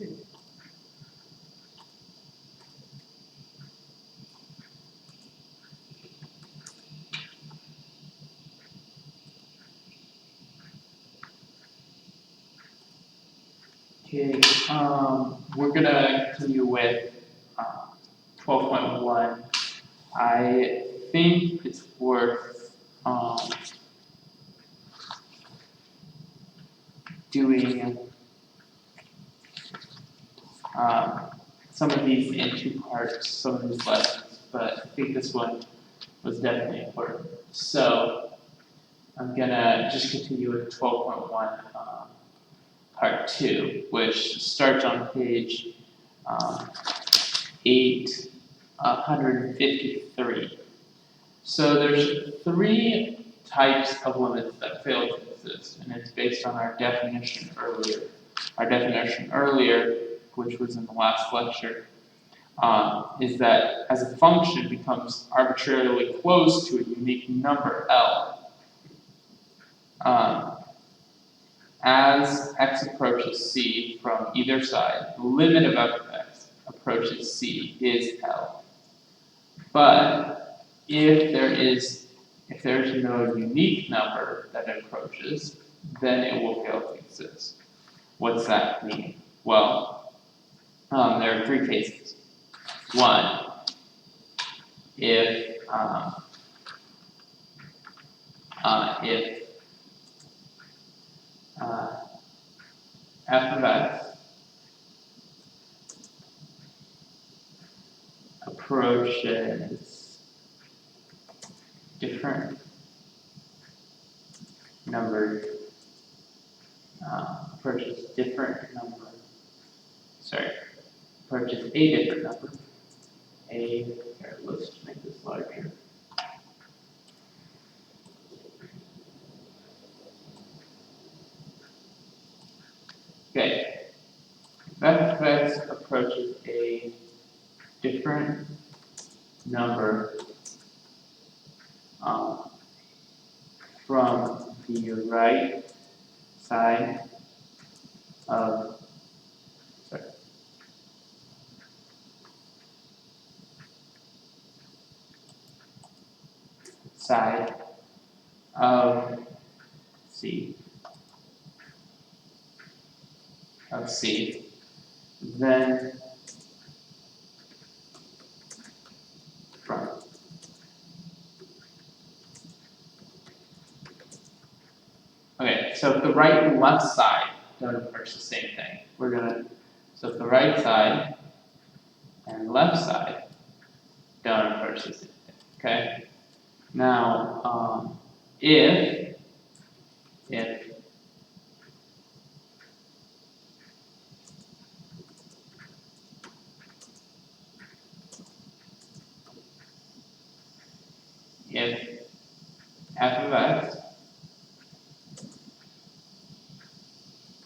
Okay, we're gonna continue with 12.1. I think it's worth doing some of these in two parts, some of these lessons, but I think this one was definitely important. So I'm gonna just continue with 12.1 part 2, which starts on page 853. So there's 3 types of limits that fail to exist, and it's based on our definition earlier. Our definition earlier, which was in the last lecture, is that as a function becomes arbitrarily close to a unique number L, as x approaches c from either side, the limit of f of x approaches c is L. But if there is no unique number that it approaches, then it will fail to exist. What's that mean? Well, there are 3 cases. 1, if f of x approaches different number, approaches a different number, here, let's just make this larger. Okay, if f of x approaches a different number from the right side of C, then from. Okay, so if the right and left side don't approach the same thing, so if the right side and left side don't approach the same thing, okay? Now, if f of x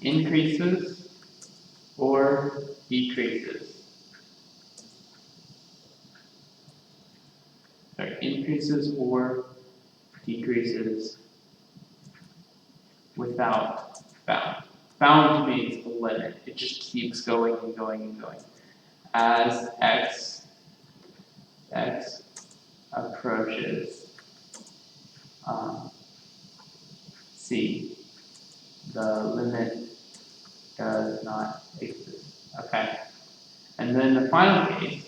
increases or decreases, without bound. Bound means the limit. It just keeps going and going and going. As x approaches c, the limit does not exist. Okay. And then the final case,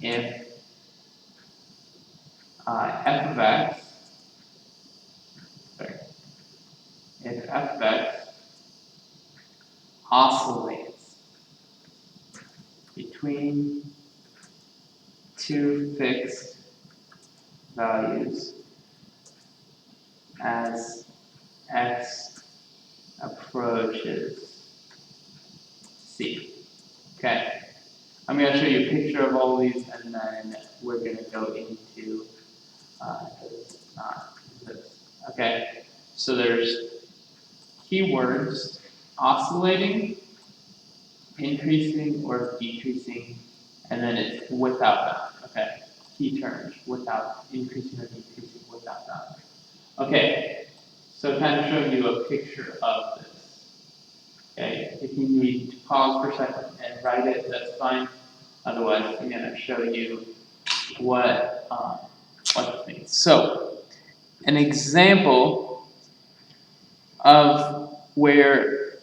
if f of x oscillates between 2 fixed values as x approaches c. Okay, I'm going to show you a picture of all these, and then we're going to go into this. Okay, so there's keywords: oscillating, increasing or decreasing, and then it's without bound. Okay, key terms: without, increasing or decreasing, without bound. Okay, so kind of showing you a picture of this. Okay, if you need to pause for a second and write it, that's fine. Otherwise, I'm going to show you what this means. So, an example of where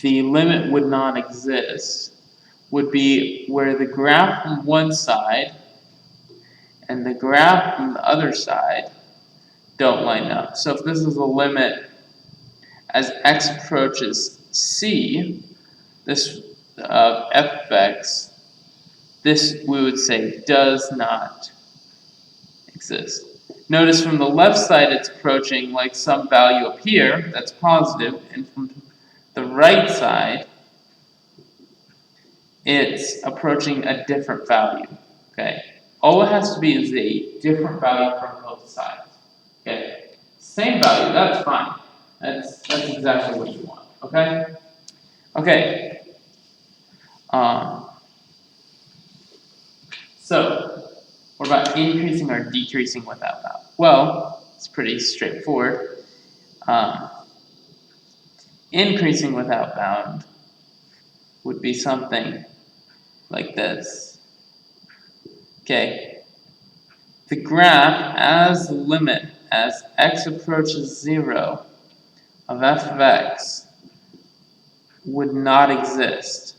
the limit would not exist would be where the graph from one side and the graph from the other side don't line up. So if this is a limit as x approaches c, this f of x, this we would say does not exist. Notice from the left side it's approaching like some value up here that's positive, and from the right side it's approaching a different value. Okay, all it has to be is a different value from both sides. Okay, same value, that's fine. That's exactly what you want. Okay. Okay. So what about increasing or decreasing without bound? Well, it's pretty straightforward. Increasing without bound would be something like this. Okay. The graph as the limit as x approaches 0 of f of x would not exist.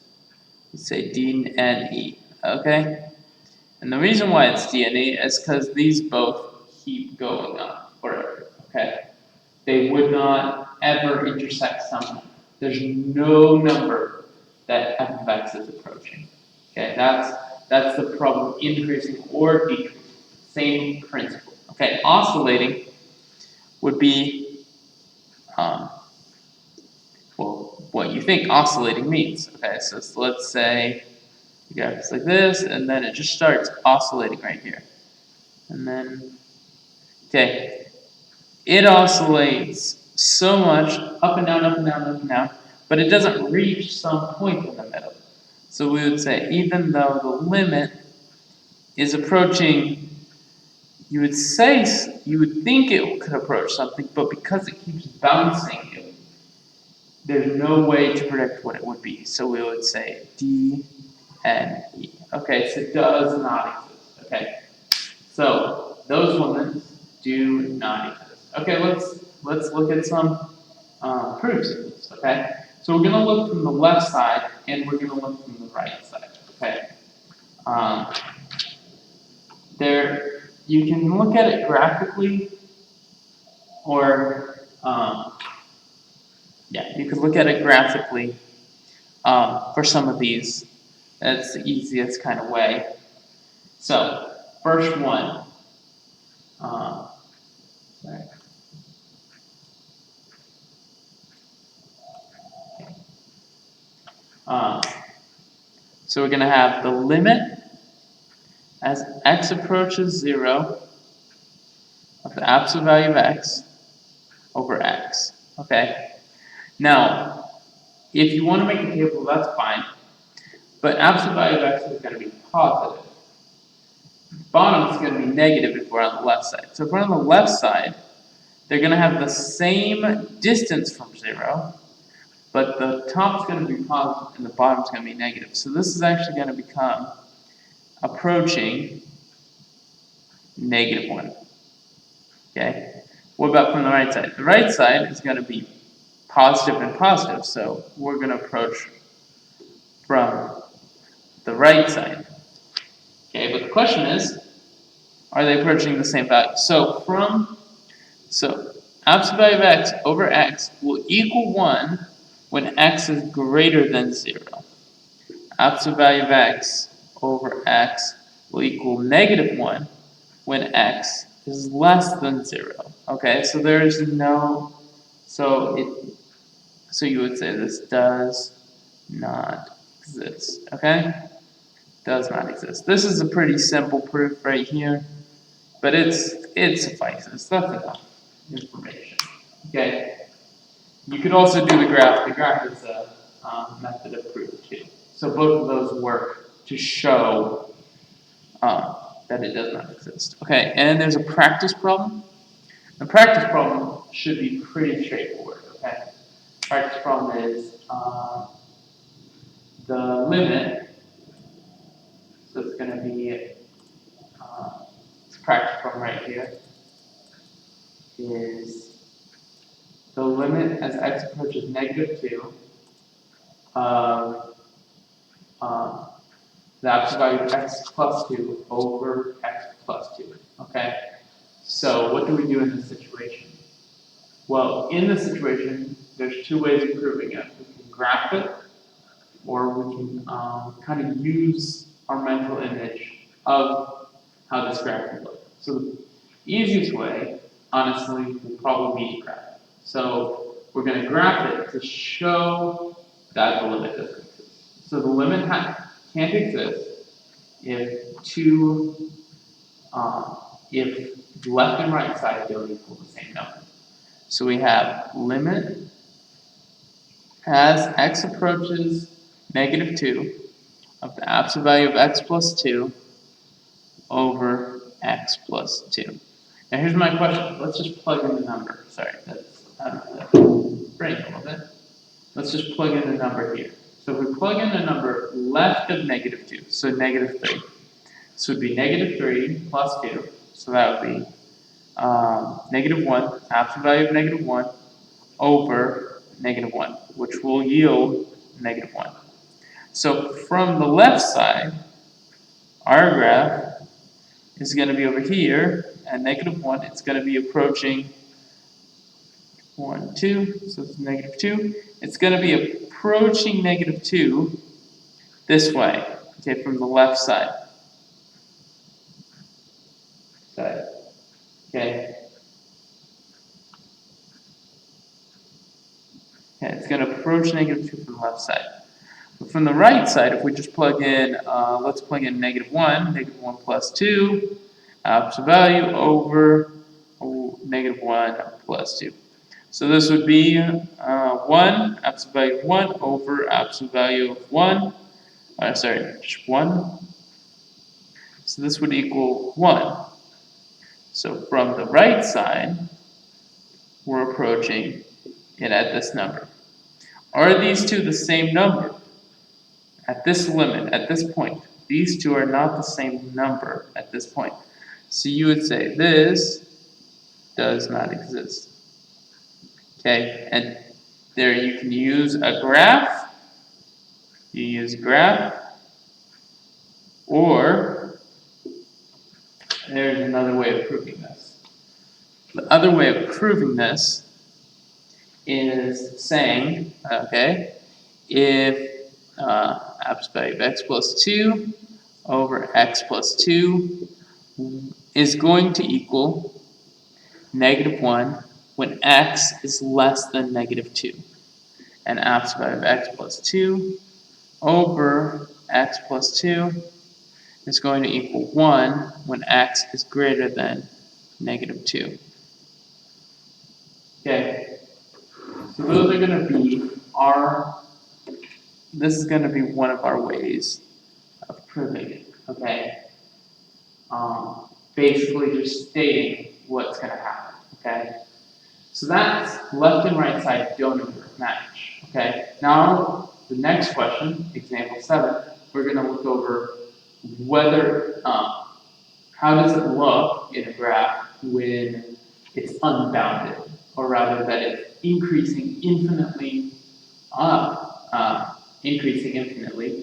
Let's say d and e. Okay? And the reason why it's d and e is because these both keep going up forever. Okay? They would not ever intersect something. There's no number that f of x is approaching. Okay, that's the problem. Increasing or decreasing, same principle. Okay, oscillating would be well, what you think oscillating means. Okay, so let's say the graph is like this, and then it just starts oscillating right here, and then okay, it oscillates so much up and down, up and down, up and down, but it doesn't reach some point in the middle. So we would say even though the limit is approaching, you would think it could approach something, but because it keeps bouncing, there's no way to predict what it would be. So we would say D and E. Okay, so it does not exist. Okay, so those limits do not exist. Okay, let's look at some proofs of this. Okay, so we're going to look from the left side and we're going to look from the right side. Okay, there you can look at it graphically, or yeah, you could look at it graphically for some of these. That's the easiest kind of way. So first one. Sorry. So we're going to have the limit as x approaches 0 of the absolute value of x over x. Okay. Now, if you want to make a table, that's fine. But absolute value of x is going to be positive. Bottom is going to be negative if we're on the left side. So if we're on the left side, they're going to have the same distance from 0, but the top is going to be positive and the bottom is going to be negative. So this is actually going to become approaching -1. Okay? What about from the right side? The right side is going to be positive and positive, so we're going to approach from the right side. Okay, but the question is, are they approaching the same value? So absolute value of x over x will equal 1 when x is greater than 0. Absolute value of x over x will equal -1 when x is less than 0. Okay, so there is no, so you would say this does not exist. Okay, does not exist. This is a pretty simple proof right here, but it suffices. That's enough information. Okay, you could also do the graph. The graph is a method of proof too. So both of those work to show that it does not exist. Okay, and there's a practice problem. The practice problem should be pretty straightforward. Okay, practice problem is the limit, so it's going to be, subtract from right here, is the limit as x approaches -2 of the absolute value of x plus 2 over x plus 2, okay? So what do we do in this situation? Well, in this situation, there's two ways of proving it. We can graph it, or we can kind of use our mental image of how this graph would look. So the easiest way, honestly, would probably be to graph it. So we're going to graph it to show that the limit doesn't exist. So the limit can't exist if if left and right side don't equal the same number. So we have limit as x approaches -2 of the absolute value of x plus 2 over x plus 2. Now here's my question. Let's just plug in the number. Sorry, that's out of the brain a little bit. Let's just plug in the number here. So if we plug in the number left of -2, so -3. This would be -3 plus 2, so that would be -1, absolute value of -1, over -1, which will yield -1. So from the left side, our graph is going to be over here at -1. It's going to be approaching 1, 2, so it's -2. It's going to be approaching -2 this way, okay, from the left side. Okay. Okay, it's going to approach -2 from the left side. But from the right side, if we just plug in, let's plug in -1, -1 plus 2, absolute value over -1 plus 2. So this would be 1, absolute value of 1 over absolute value of 1. Just 1. So this would equal 1. So from the right side, we're approaching it at this number. Are these two the same number? At this limit, at this point, these two are not the same number at this point. So you would say this does not exist. Okay, and there you can use a graph. You use graph, or there's another way of proving this. The other way of proving this is saying, okay, if absolute value of x plus 2 over x plus 2 is going to equal -1 when x is less than -2. And absolute value of x plus 2 over x plus 2 is going to equal 1 when x is greater than -2. Okay, so those are going to be this is going to be one of our ways of proving it, okay? Basically just stating what's going to happen, okay? So that's left and right side don't match, okay? Now, the next question, example 7, we're going to look over whether, how does it look in a graph when it's unbounded, or rather that it's increasing infinitely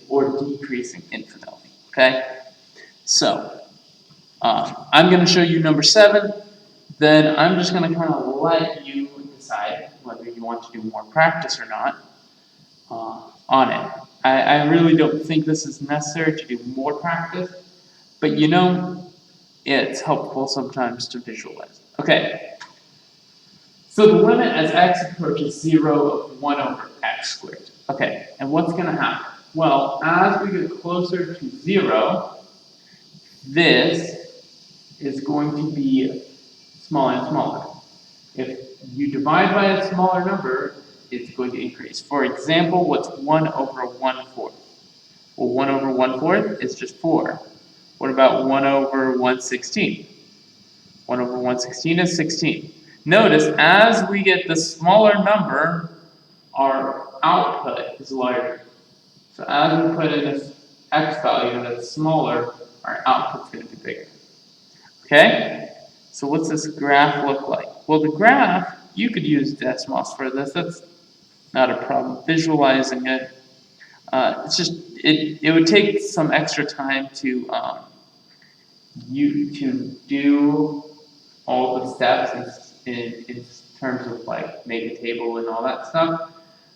or decreasing infinitely, okay? So, I'm going to show you number 7, then I'm just going to kind of let you decide whether you want to do more practice or not on it. I really don't think this is necessary to do more practice, but you know, it's helpful sometimes to visualize. Okay, so the limit as x approaches 0 of 1 over x squared. Okay, and what's going to happen? Well, as we get closer to 0, this is going to be smaller and smaller. If you divide by a smaller number, it's going to increase. For example, what's 1 over 1/4? Well, 1 over 1/4 is just 4. What about 1 over 1/16? 1 over 1/16 is 16. Notice, as we get the smaller number, our output is larger. So as we put in this x value that's smaller, our output's going to be bigger. Okay? So what's this graph look like? Well, the graph, you could use Desmos for this. That's not a problem. Visualizing it, it's just it would take some extra time to do all the steps in terms of like make a table and all that stuff.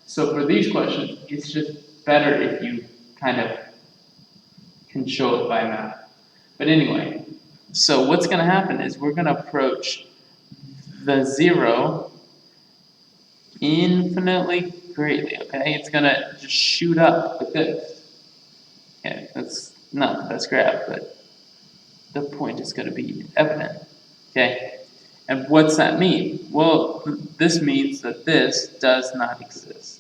So for these questions, it's just better if you kind of can show it by map. But anyway, so what's going to happen is we're going to approach the 0 infinitely greatly, okay? It's going to just shoot up like this. Yeah, that's not the best graph, but the point is going to be evident, okay? And what's that mean? Well, this means that this does not exist.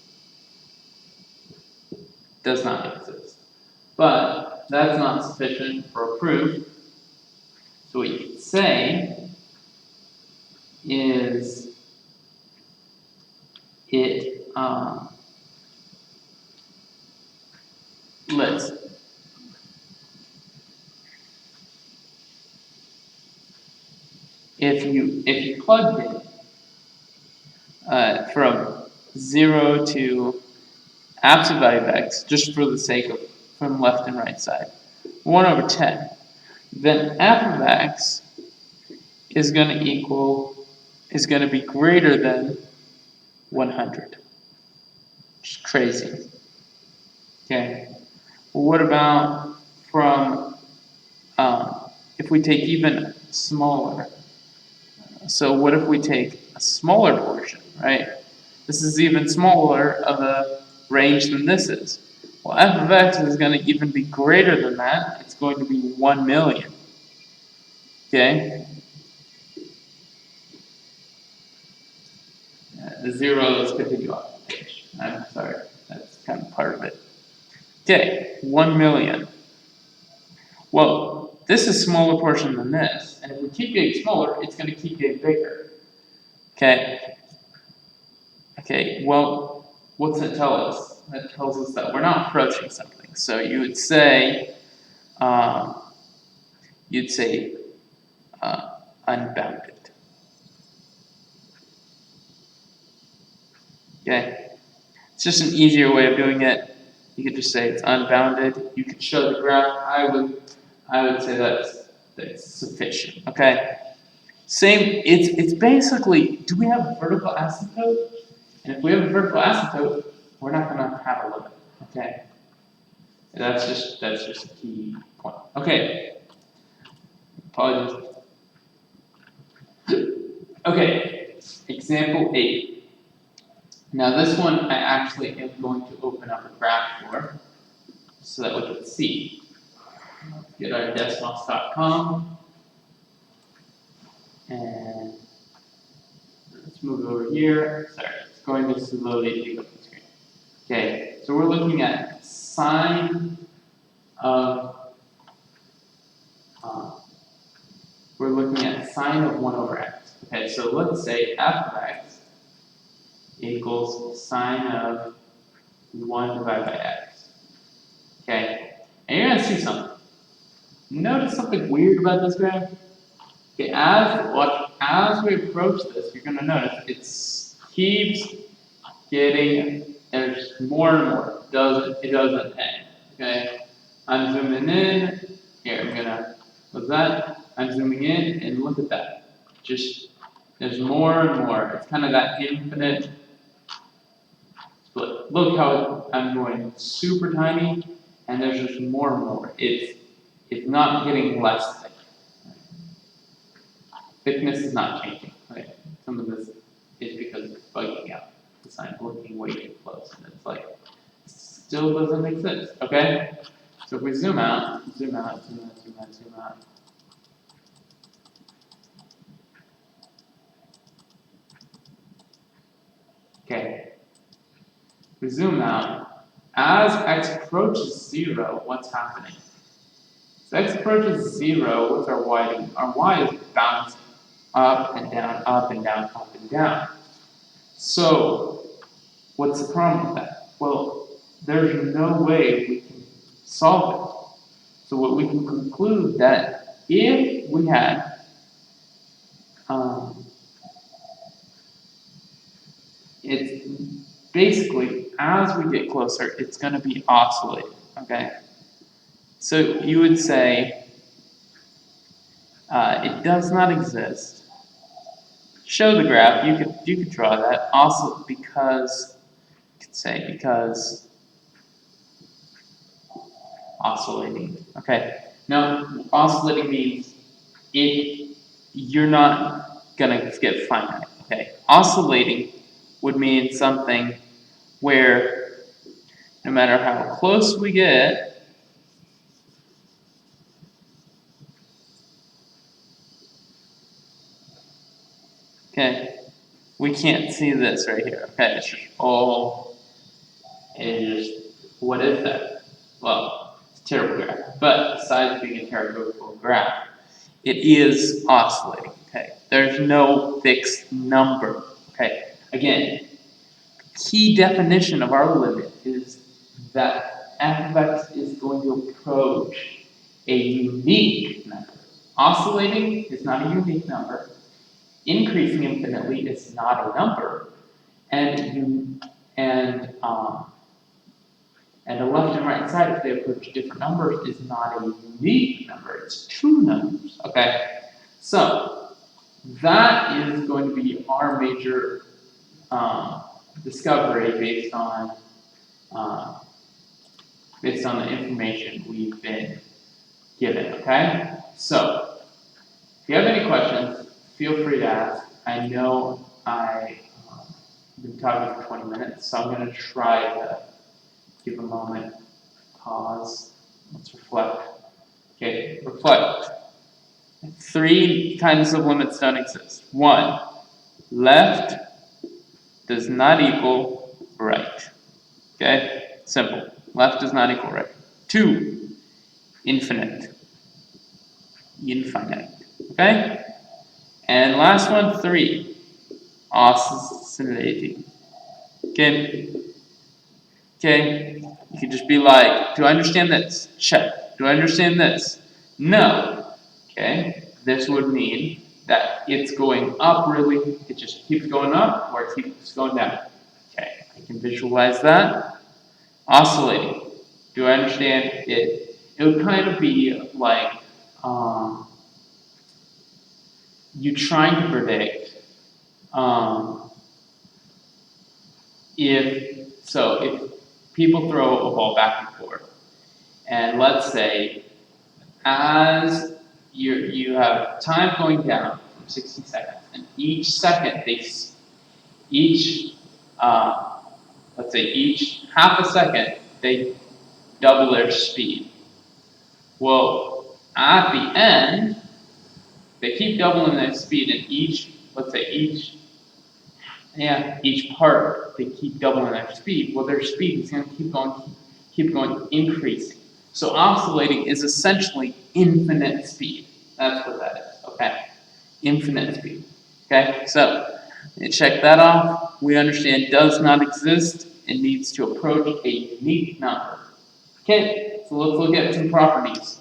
Does not exist. But that's not sufficient for a proof. So what you can say is let's if you plugged in from 0 to absolute value of x, just for the sake of from left and right side, 1 over 10, then f of x is going to be greater than 100. Which is crazy. Okay. Well, what about from if we take even smaller? So what if we take a smaller portion, right? This is even smaller of a range than this is. Well, f of x is going to even be greater than that. It's going to be 1 million. Okay? The 0, let's continue on the page. I'm sorry, that's kind of part of it. Okay, 1 million. Well, this is a smaller portion than this, and if we keep getting smaller, it's going to keep getting bigger. Okay? Okay, well, what's that tell us? That tells us that we're not approaching something. So you would say, unbounded. Okay? It's just an easier way of doing it. You could just say it's unbounded. You could show the graph. I would say that's sufficient. Okay? Same, it's basically, do we have a vertical asymptote? And if we have a vertical asymptote, we're not going to have a limit. Okay? That's just a key point. Okay. Apologies. Okay. Example 8. Now this one I actually am going to open up a graph for so that we can see. Let's get our desmos.com and let's move over here. Sorry, it's going to slowly take up the screen. Okay, so we're looking at sine of 1 over x. Okay, so let's say f of x equals sine of 1 divided by x. Okay, and you're gonna see something. Notice something weird about this graph? Okay, as we approach this, you're gonna notice it keeps getting, there's more and more. It doesn't end. Okay? I'm zooming in. Here, what's that? I'm zooming in and look at that. Just there's more and more. It's kind of that infinite split. Look how I'm going super tiny, and there's just more and more. It's not getting less thick. Thickness is not changing. Right? Some of this is because it's bugging out. The sign's looking way too close, and it's like still doesn't make sense. Okay? So if we zoom out, zoom out, zoom out, zoom out, zoom out. Okay. We zoom out. As x approaches 0, what's happening? As x approaches 0, what's our y doing? Our y is bouncing up and down, up and down, up and down. So, what's the problem with that? Well, there's no way we can solve it. So what we can conclude that if we had it's basically as we get closer, it's going to be oscillating. Okay, so you would say it does not exist. Show the graph. You could draw that also because you could say because oscillating. Okay, now oscillating means you're not gonna get finite. Okay, oscillating would mean something where no matter how close we get, okay, we can't see this right here. Okay, it's just all is what is that? Well, it's a terrible graph. But besides being a terrible graph, it is oscillating. Okay, there's no fixed number. Okay, again, key definition of our limit is that f of x is going to approach a unique number. Oscillating is not a unique number. Increasing infinitely is not a number. And the left and right side, if they approach different numbers, is not a unique number. It's two numbers. Okay, so that is going to be our major discovery uh, based on the information we've been given. Okay, so if you have any questions, feel free to ask. I know I've been talking for 20 minutes, so I'm going to try to give a moment, pause, let's reflect. Okay, reflect. 3 kinds of limits don't exist. 1, left does not equal right. Okay, simple. Left does not equal right. 2, infinite. Infinite. Okay? And last one, 3, oscillating. Okay? Okay? You could just be like, do I understand this? Check. Do I understand this? No. Okay? This would mean that it's going up really, it just keeps going up, or it keeps going down. Okay, I can visualize that. Oscillating. Do I understand it? It would kind of be like you trying to predict if people throw a ball back and forth, and let's say as you have time going down from 60 seconds, and each second let's say each half a second they double their speed. Well, at the end, they keep doubling their speed, and each part they keep doubling their speed. Well, their speed is going to keep going, increasing. So oscillating is essentially infinite speed. That's what that is. Okay, infinite speed. Okay, so check that off. We understand does not exist. It needs to approach a unique number. Okay, so let's look at some properties.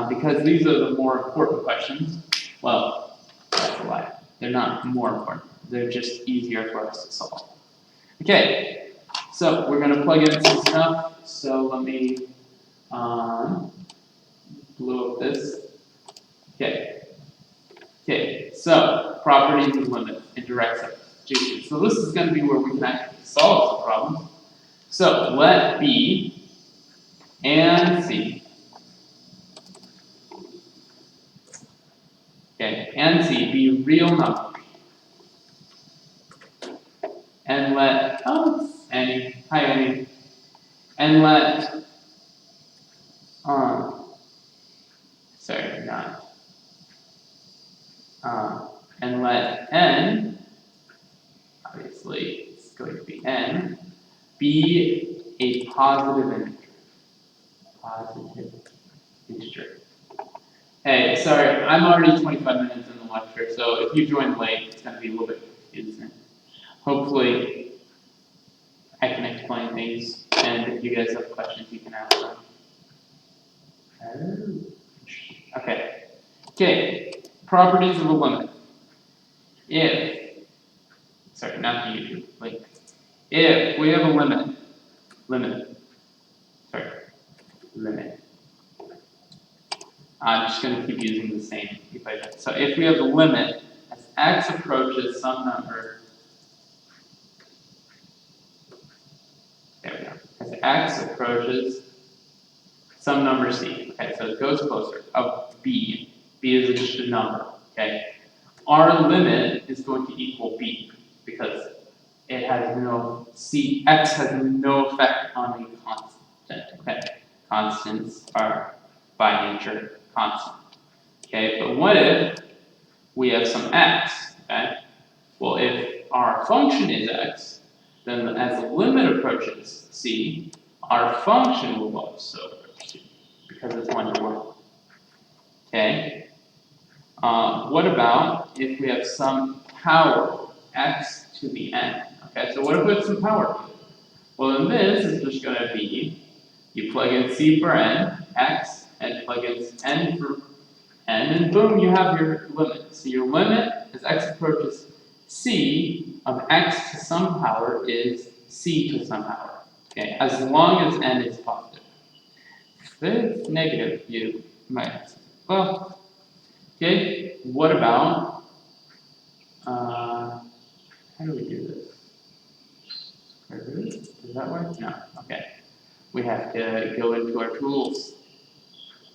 Because these are the more important questions. Well, that's a lie. They're not more important. They're just easier for us to solve. Okay, so we're going to plug in some stuff. So let me blow up this. Okay. Okay, so properties and limits and direct substitution. So this is going to be where we can actually solve some problems. So let B and C. Okay, and C be real numbers. And let, Annie, hi Annie. And let, and let N, obviously it's going to be N, be a positive integer. Positive integer. Hey, sorry, I'm already 25 minutes in the lecture, so if you join late, it's going to be a little bit confusing. Hopefully, I can explain things And if you guys have questions, you can ask them. Okay, properties of a limit. Not the usual, like, if we have a limit, I'm just going to keep using the same equation. So if we have a limit, as x approaches some number, there we go, as x approaches some number c, okay, so it goes closer, of b is just a number, okay, our limit is going to equal b, because it has no, x has no effect on a constant, okay, constants are by nature constant, okay, but what if we have some x, okay, well if our function is x, then as the limit approaches c, our function will also approach c, because it's 1 to 1, okay. What about if we have some power, x to the n? Okay, so what if we have some power? Well, then this is just going to be, you plug in c for n, x, and plug in n for n, and boom, you have your limit. So your limit, as x approaches c, of x to some power is c to some power. Okay, as long as n is positive. If it's negative, you might, well, okay, what about, how do we do this? Square root? Does that work? No. Okay. We have to go into our tools.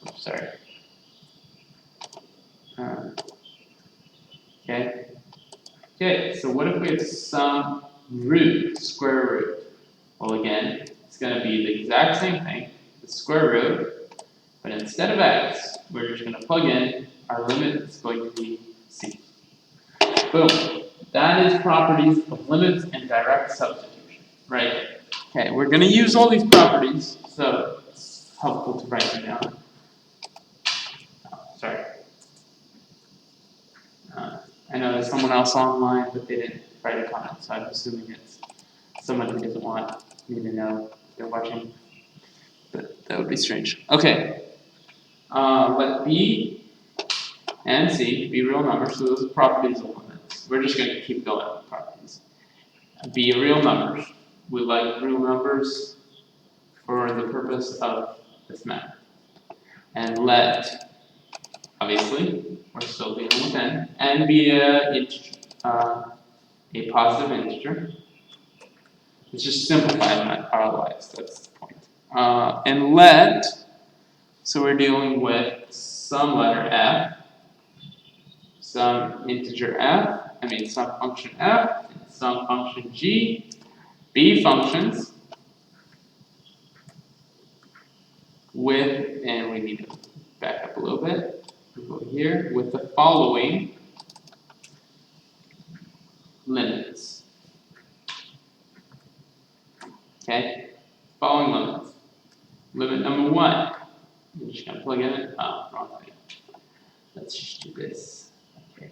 Oops, sorry. Okay. Okay, so what if we have some root, square root? Well, again, it's going to be the exact same thing, the square root, but instead of x, we're just going to plug in our limit is going to be c. Boom. That is properties of limits and direct substitution, right? Okay, we're going to use all these properties, so it's helpful to write them down. Sorry. I know there's someone else online, but they didn't write a comment, so I'm assuming it's someone who doesn't want me to know they're watching. But that would be strange. Okay. Let b and c be real numbers, so those are properties of limits. We're just going to keep going with properties. Be real numbers. We like real numbers for the purpose of this method. And let, obviously, we're still dealing with n be a positive integer. It's just simplifying our lives, that's the point. And let, so we're dealing with some letter f, some integer f, some function f, and some function g, b functions with, and we need to back up a little bit, we'll go here, with the following limits. Okay, following limits. Limit number 1, I'm just going to plug in it, wrong thing. Let's just do this. Okay.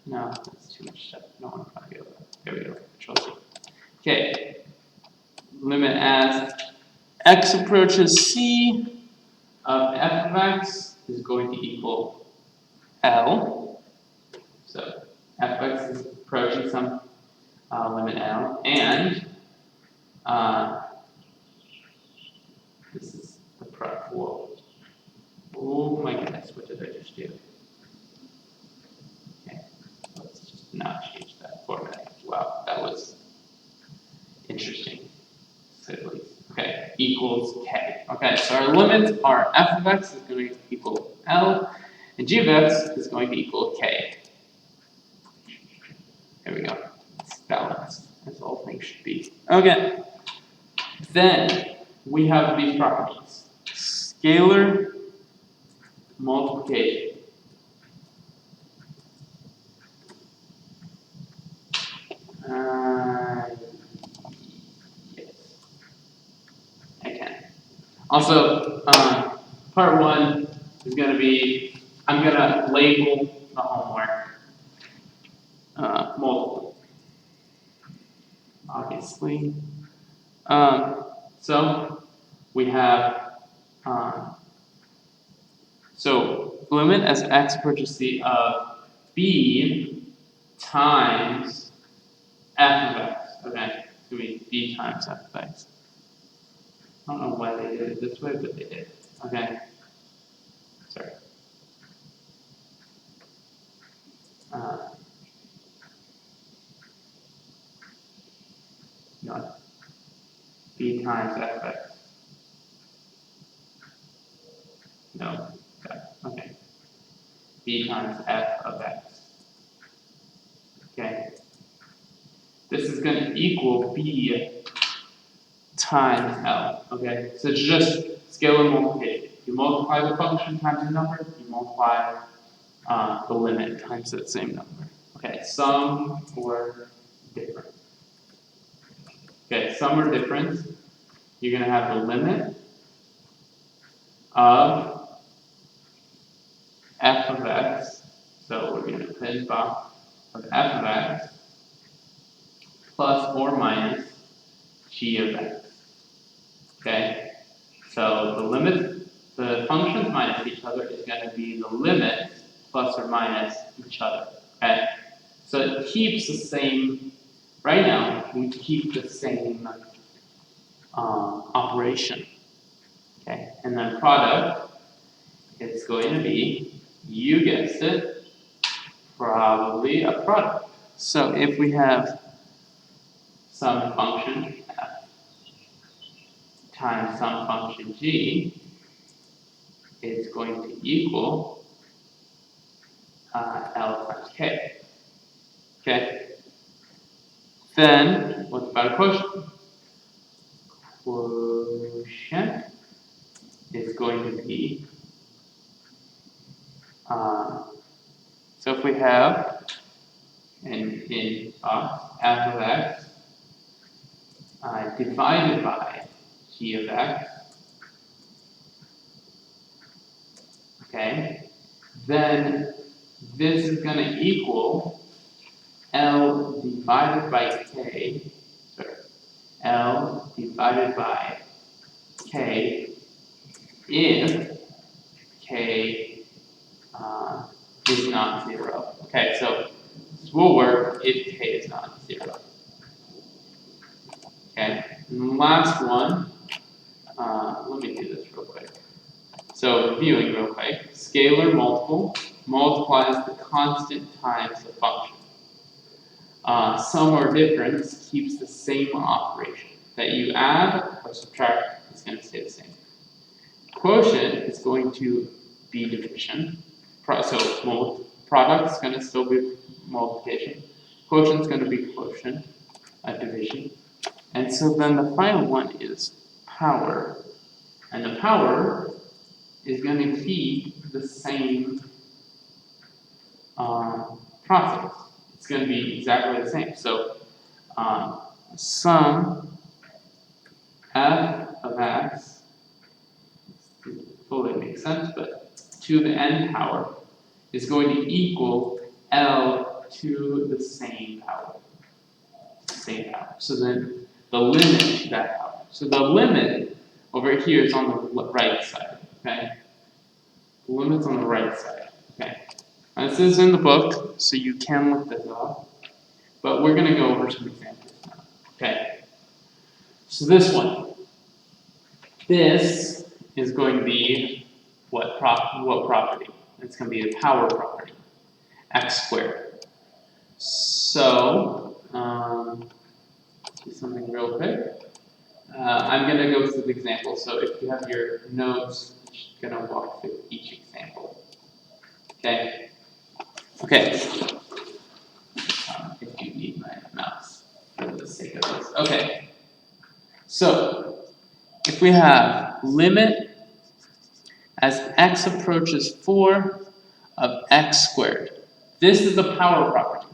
No, that's too much stuff. No one can go. There we go. Control C. Okay. Limit as x approaches c of f of x is going to equal L. So f of x is approaching some limit L, and this is the prop. Whoa. Oh my goodness, what did I just do? Okay, let's just not change that format. Wow, that was interesting. Okay, equals k. Okay, so our limits are f of x is going to equal L, and g of x is going to equal k. There we go. It's balanced, as all things should be. Okay, then we have these properties. Scalar multiplication. Yes, I can. Also, part 1 is going to be, I'm going to label the homework multiple. Okay. obviously. So we have, so limit as x approaches c of b times f of x. Okay, so we b times f of x. I don't know why they did it this way, but they did. Okay, sorry. No, b times f of x. No, okay. B times f of x. Okay. This is going to equal b times L. Okay. So it's just scalar multiplication. You multiply the function times the number, you multiply the limit times that same number. Okay. Sum or difference. Okay. Sum or difference. You're going to have the limit of f of x. So we're going to put in box of f of x plus or minus g of x. Okay, so the limit, the functions minus each other is going to be the limit plus or minus each other. Okay, so it keeps the same. Right now, we keep the same operation. Okay, and then product, it's going to be, you guessed it, probably a product. So if we have some function f times some function g, it's going to equal L times K. Okay? Then, what's about a quotient? Quotient is going to be, so if we have in f of x divided by g of x, okay, then this is going to equal L divided by K, sorry, L divided by K if K is not 0. Okay, so this will work if K is not 0. Okay, and the last one, let me do this real quick. So reviewing real quick, scalar multiple multiplies the constant times the function. Sum or difference keeps the same operation. That you add or subtract is going to stay the same. Quotient is going to be division. So product is going to still be multiplication. Quotient is going to be quotient, division. And so then the final one is power. And the power is going to keep the same process. It's going to be exactly the same. So sum f of x, fully makes sense, but to the n power is going to equal L to the same power. Same power. So then the limit to that power. So the limit over here is on the right side. Okay? The limit's on the right side. Okay? Now, this is in the book, so you can look this up. But we're going to go over some examples now. Okay? So this one. This is going to be what property? It's going to be the power property. X squared. So, do something real quick. I'm going to go through the example. So if you have your notes, I'm going to walk through each example. Okay? Okay. If you need my mouse for the sake of this. Okay. So, if we have limit as x approaches 4 of x squared. This is the power property.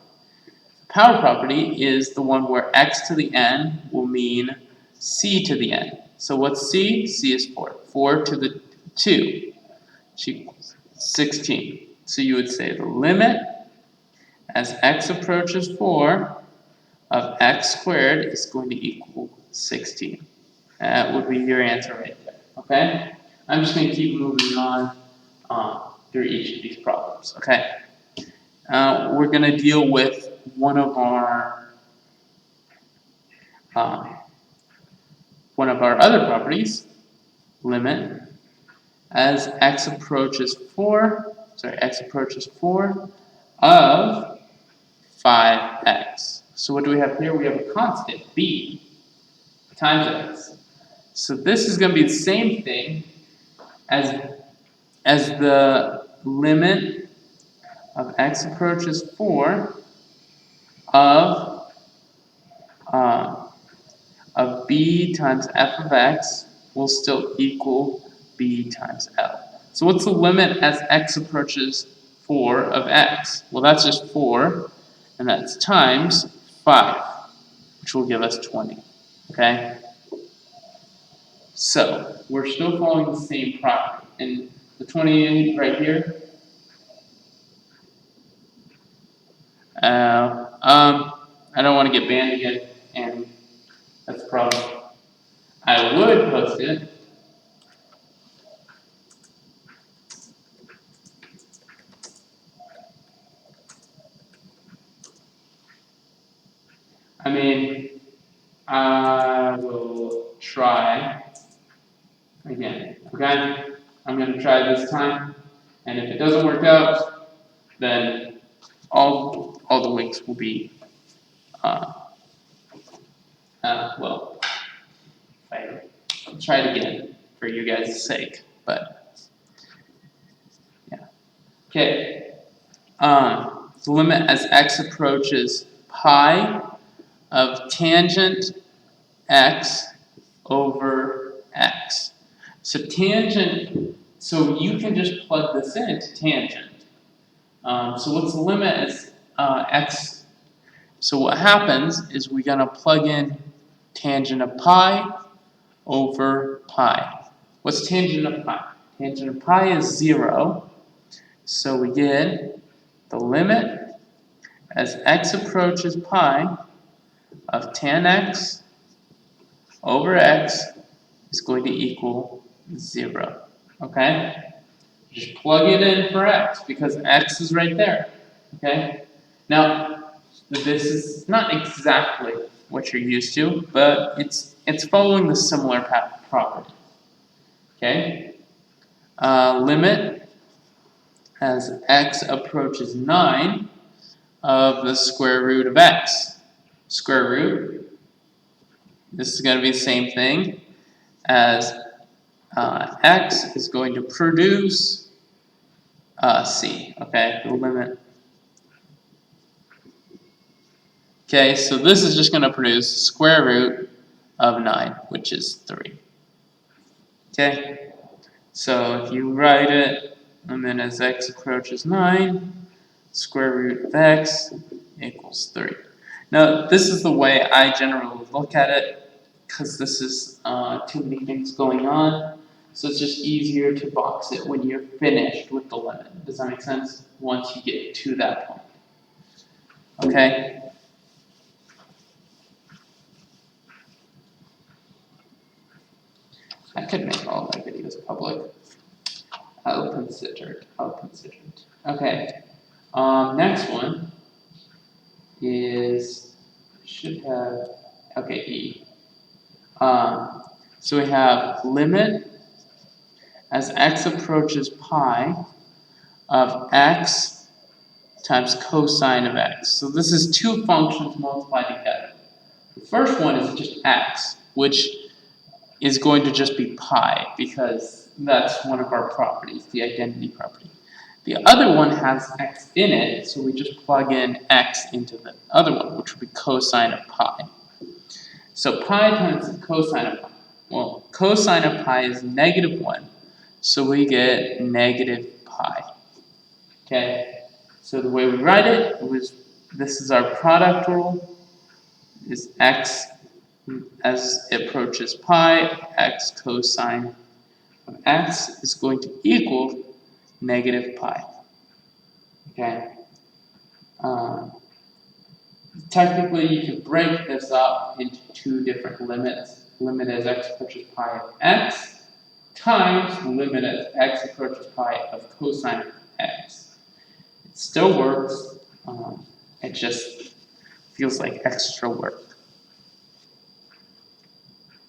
The power property is the one where x to the n will mean c to the n. So what's c? C is 4. 4 to the 2 equals 16. So you would say the limit as x approaches 4 of x squared is going to equal 16. That would be your answer right there, okay? I'm just going to keep moving on through each of these problems, okay? We're going to deal with one of our other properties, limit, as x approaches 4 of 5x. So what do we have here? We have a constant, b, times x. So this is going to be the same thing as the limit of x approaches 4 of b times f of x will still equal b times L. So what's the limit as x approaches 4 of x? Well, that's just 4, and that's times 5, which will give us 20, okay? So, we're still following the same property. And the 20 right here, I don't want to get banned again, and that's a problem. I would post it. I mean, I will try again, okay? I'm going to try this time, and if it doesn't work out, then all the links will be, well, I'll try it again for you guys' sake, but, yeah. Okay, the limit as x approaches pi of tangent x over x. So tangent, so you can just plug this into tangent. So what's the limit as x? So what happens is we're going to plug in tangent of pi over pi. What's tangent of pi? Tangent of pi is 0. So we get the limit as x approaches pi of tan x over x is going to equal 0. Okay? Just plug it in for x because x is right there. Okay? Now, this is not exactly what you're used to, but it's following the similar property. Okay? Limit as x approaches 9 of the square root of x. Square root, this is going to be the same thing as x is going to produce c, okay, the limit. Okay, so this is just going to produce square root of 9, which is 3. Okay, so if you write it, limit as x approaches 9, square root of x equals 3. Now, this is the way I generally look at it, because this is too many things going on. So it's just easier to box it when you're finished with the limit. Does that make sense? Once you get to that point. Okay? I could make all my videos public. I'll consider it. Okay. Next one is, should have, okay, E. So we have limit as x approaches pi of x times cosine of x. So this is two functions multiplied together. The first one is just x, which is going to just be pi, because that's one of our properties, the identity property. The other one has x in it, so we just plug in x into the other one, which would be cosine of pi. So pi times the cosine of pi. Well, cosine of pi is -1, so we get negative pi. Okay, so the way we write it was, this is our product rule, is x as it approaches pi, x cosine of x is going to equal negative pi. Okay. technically you could break this up into two different limits. Limit as x approaches pi of x times limit as x approaches pi of cosine of x. It still works, it just feels like extra work.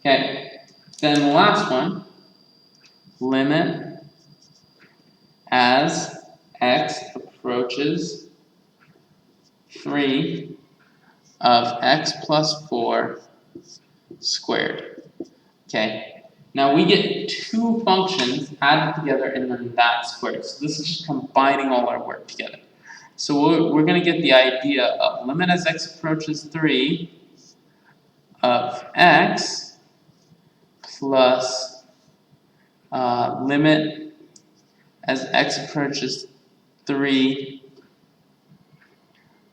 Okay, then the last one, limit as x approaches 3 of x plus 4 squared. Okay, now we get two functions added together and then that squared. So this is just combining all our work together. So we're going to get the idea of limit as x approaches 3 of x plus limit as x approaches 3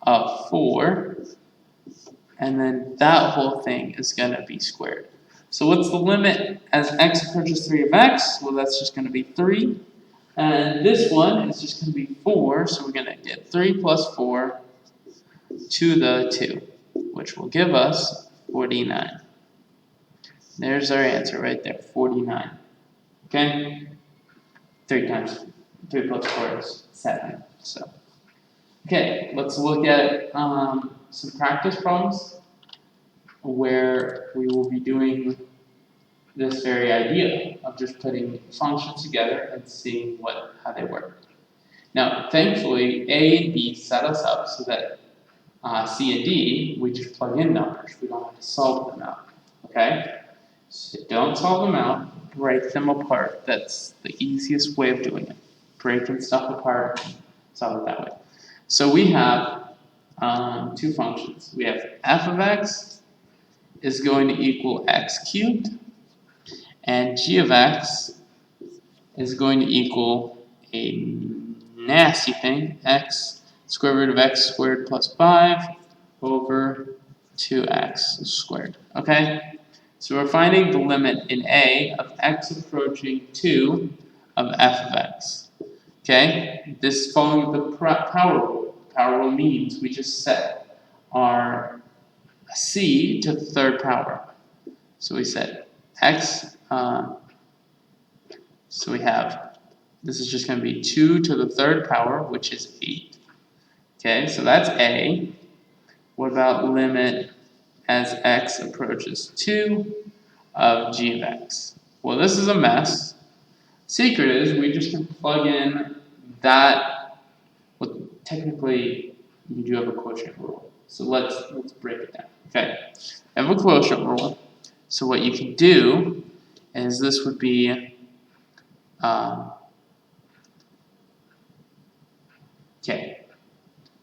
of 4, and then that whole thing is going to be squared. So what's the limit as x approaches 3 of x? Well, that's just going to be 3. And this one is just going to be 4, so we're going to get 3 plus 4 to the 2, which will give us 49. There's our answer right there, 49. Okay? 3 plus 4 is 7. So, okay, let's look at some practice problems where we will be doing this very idea of just putting functions together and seeing how they work. Now, thankfully, A and B set us up so that C and D, we just plug in numbers. We don't have to solve them out. Okay? So don't solve them out, break them apart. That's the easiest way of doing it. Breaking stuff apart, solve it that way. So we have two functions. We have f of x is going to equal x cubed, and g of x is going to equal a nasty thing, x square root of x squared plus 5 over 2x squared. Okay? So we're finding the limit in A of x approaching 2 of f of x. Okay? This is following the power rule. Power rule means we just set our c to the third power. So we set x, so we have, this is just going to be 2 to the third power, which is 8. Okay, so that's A. What about limit as x approaches 2 of g of x? Well, this is a mess. Secret is we just can plug in that, well, technically you do have a quotient rule. So let's break it down. Okay, I have a quotient rule. So what you can do is this would be okay.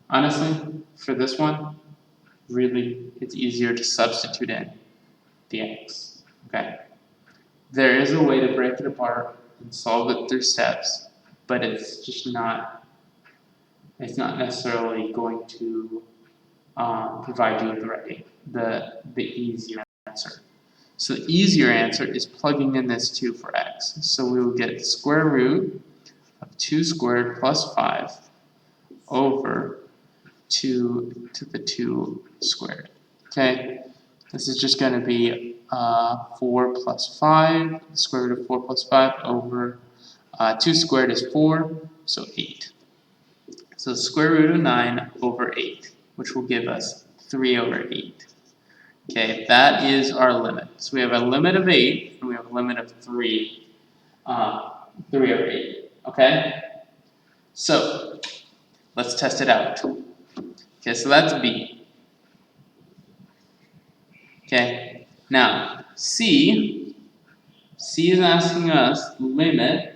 Honestly, for this one, really, it's easier to substitute in the x. Okay. There is a way to break it apart and solve it through steps, but it's just not. It's not necessarily going to provide you with the easier answer. So the easier answer is plugging in this 2 for x. So we will get square root of 2 squared plus 5 over 2 to the 2 squared. Okay, this is just going to be 4 plus 5, the square root of 4 plus 5 over 2 squared is 4, so 8. So the square root of 9 over 8, which will give us 3 over 8. Okay, that is our limit. So we have a limit of 8, and we have a limit of 3, 3 over 8. Okay? So, let's test it out. Okay, so that's B. Okay, now C is asking us limit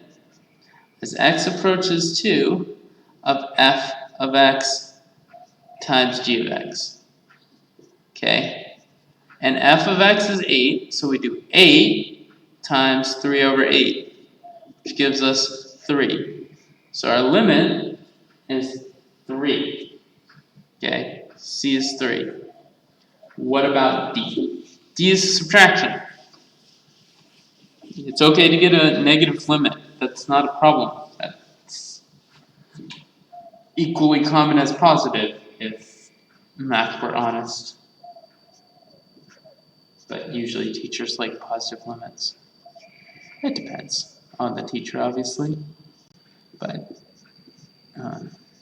as x approaches 2 of f of x times g of x. Okay, and f of x is 8, so we do 8 times 3 over 8, which gives us 3. So our limit is 3. Okay, C is 3. What about D? D is subtraction. It's okay to get a negative limit. That's not a problem. That's equally common as positive if math we're honest. But usually teachers like positive limits. It depends on the teacher, obviously. But,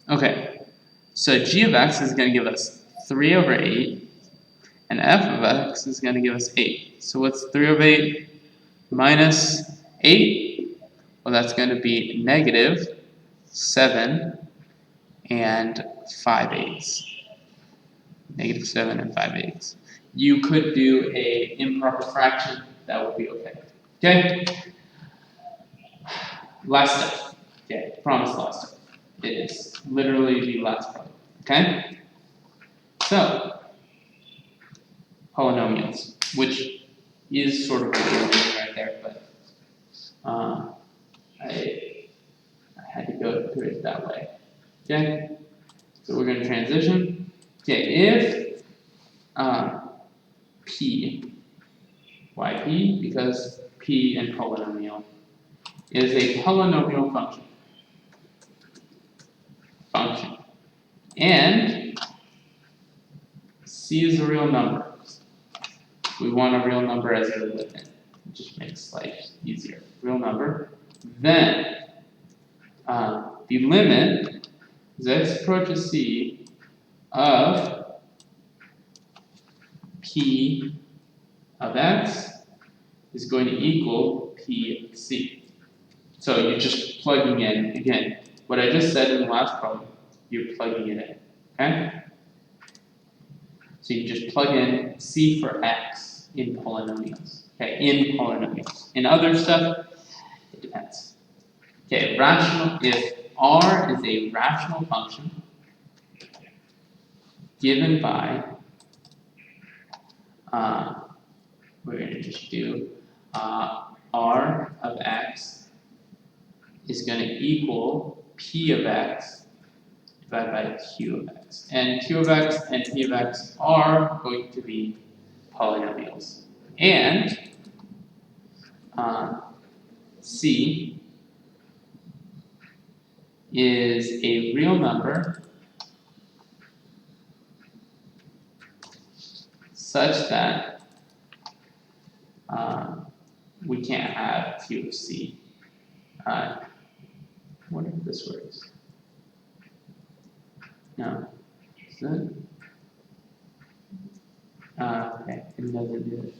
okay. So g of x is going to give us 3 over 8. And f of x is going to give us 8. So what's 3 over 8 minus 8? Well, that's going to be negative 7 and 5/8. Negative 7 and 5/8. You could do a improper fraction. That would be okay. Okay? Last step. Okay, promise last step. It is literally the last part. Okay? So, polynomials, which is sort of what you're doing right there, but I had to go through it that way. Okay? So we're going to transition. Okay, if P, why P? Because P in polynomial is a polynomial function. And C is a real number. We want a real number as a limit. It just makes life easier. Real number. Then the limit as x approaches C of P of x is going to equal P of C. So you're just plugging in, again, what I just said in the last problem, you're plugging it in, okay? So you just plug in C for x in polynomials, okay, in polynomials. In other stuff, it depends. Okay, rational, if R is a rational function given by, we're going to just do R of x is going to equal P of x divided by Q of x. And Q of x and P of x are going to be polynomials. And C is a real number such that we can't have Q of C. I wonder if this works. No. Is it? Okay, it doesn't do it.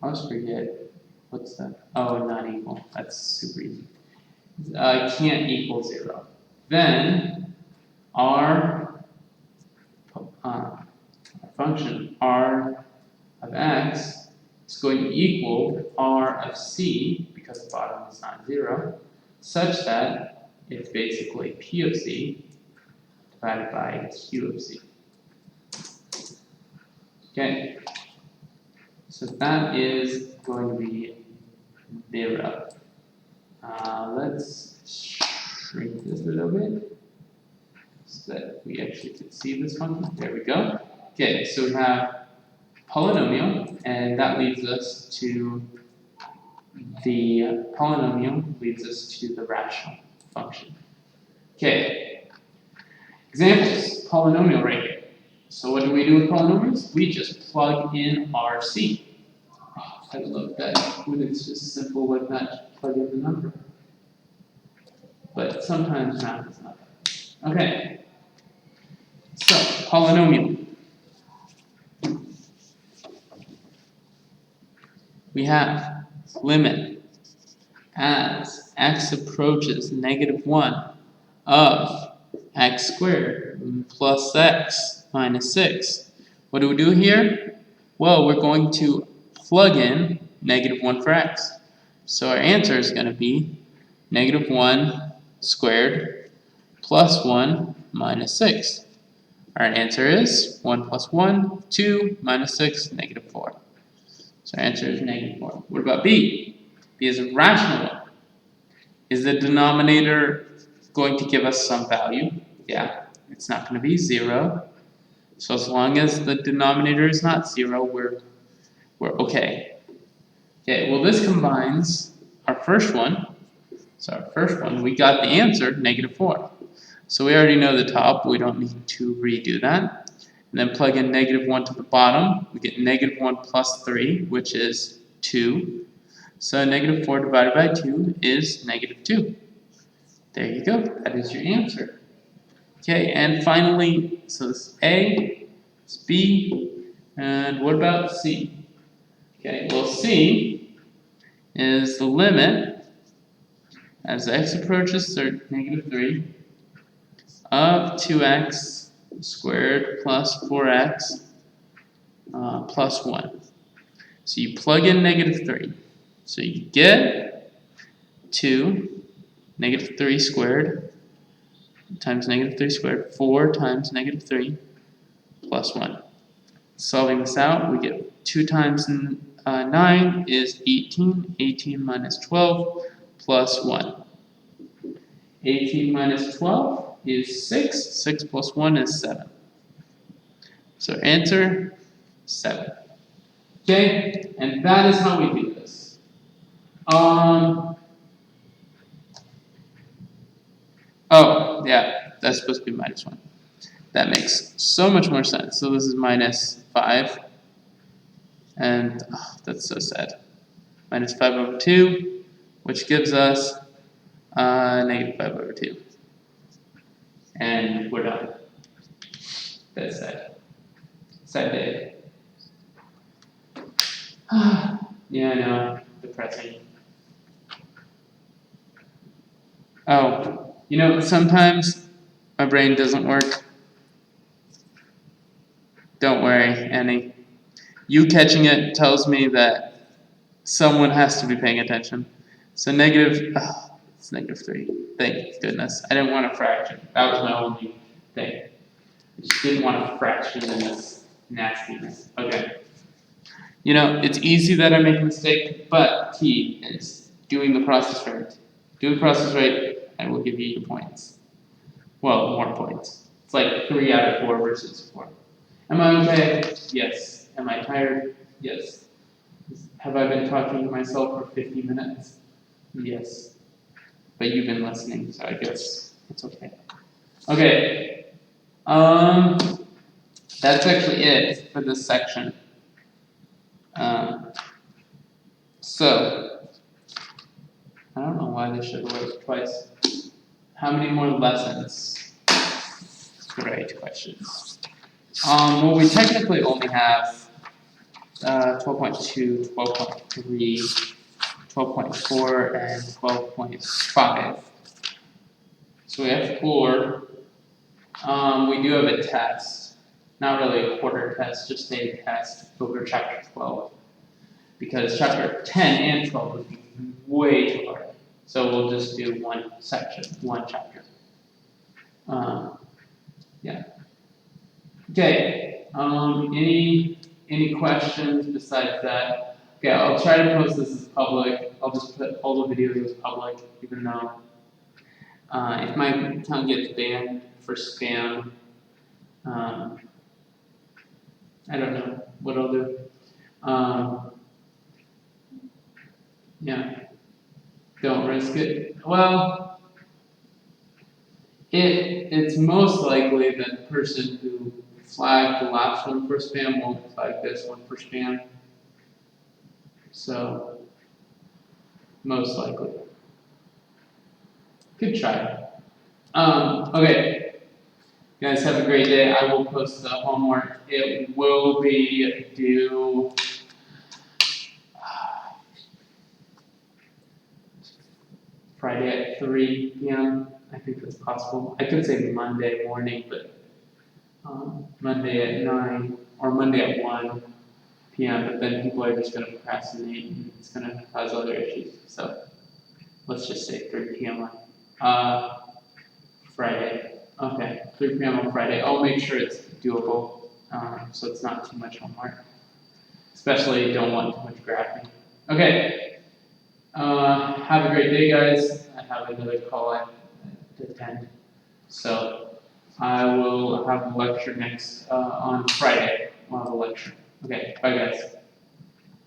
I always forget. What's that? Oh, not equal. That's super easy. Can't equal 0. Then our function r of x is going to equal r of c, because the bottom is not 0, such that it's basically p of c divided by q of c. Okay, so that is going to be 0. Let's shrink this a little bit so that we actually can see this function. There we go. Okay, so we have polynomial, and that leads us to the rational function. Okay, examples, polynomial right here. So what do we do with polynomials? We just plug in RC. Oh, I love that when it's just simple like that, just plug in the number. But sometimes math is not. Okay, so polynomial. We have limit as x approaches -1 of x squared plus x minus 6. What do we do here? Well, we're going to plug in -1 for x. So our answer is going to be -1 squared plus 1 minus 6. Our answer is 1 plus 1, 2 minus 6, -4. So our answer is -4. What about B? B is a rational one. Is the denominator going to give us some value? Yeah, it's not going to be 0. So as long as the denominator is not 0, we're okay. Okay, well this combines our first one. So our first one, we got the answer, -4. So we already know the top, we don't need to redo that. And then plug in -1 to the bottom, we get -1 plus 3, which is 2. So -4 divided by 2 is -2. There you go, that is your answer. Okay, and finally, so this is A, this is B, and what about C? Okay, well C is the limit as x approaches -3 of 2x squared plus 4x plus 1. So you plug in -3. So you get 2, -3 squared times -3 squared, 4 times -3 plus 1. Solving this out, we get 2 times 9 is 18. 18 minus 12 plus 1. 18 minus 12 is 6. 6 plus 1 is 7. So answer 7. Okay, and that is how we do this. Oh, yeah, that's supposed to be -1. That makes so much more sense. So this is -5. And that's so sad. -5/2, which gives us -5/2. And we're done. That's sad. Sad day. Yeah, I know. Depressing. Oh, you know, sometimes my brain doesn't work. Don't worry, Annie. You catching it tells me that someone has to be paying attention. So it's -3. Thank goodness. I didn't want a fraction. That was my only thing. I just didn't want a fraction in this nastiness. Okay. You know, it's easy that I make a mistake, but key is doing the process right. Do the process right, I will give you your points. Well, more points. It's like 3 out of 4 versus 4. Am I okay? Yes. Am I tired? Yes. Have I been talking to myself for 50 minutes? Yes. But you've been listening, so I guess it's okay. Okay. That's actually it for this section. So, I don't know why this should have worked twice. How many more lessons? Great questions. Well, we technically only have 12.2, 12.3, 12.4, and 12.5. So we have 4. We do have a test. Not really a quarter test, just a test over chapter 12. Because chapter 10 and 12 would be way too hard. So we'll just do one section, one chapter. Yeah. Okay. Any questions besides that? Okay, I'll try to post this as public. I'll just put all the videos as public, even though if my account gets banned for spam, I don't know what I'll do. Yeah. Don't risk it. Well, it's most likely that the person who flagged the last one for spam won't flag this one for spam. So, most likely. Good try. Okay. Guys, have a great day. I will post the homework. It will be due Friday at 3 p.m. I think that's possible. I could say Monday morning, but Monday at 9 or Monday at 1 p.m. But then people are just going to procrastinate and it's going to cause other issues. So let's just say 3 p.m. on Friday. Okay, 3 p.m. on Friday. I'll make sure it's doable, so it's not too much homework. Especially don't want too much graphing. Okay. Have a great day, guys. I have another call I have to attend. So I will have a lecture next on Friday. We'll have a lecture. Okay, bye guys.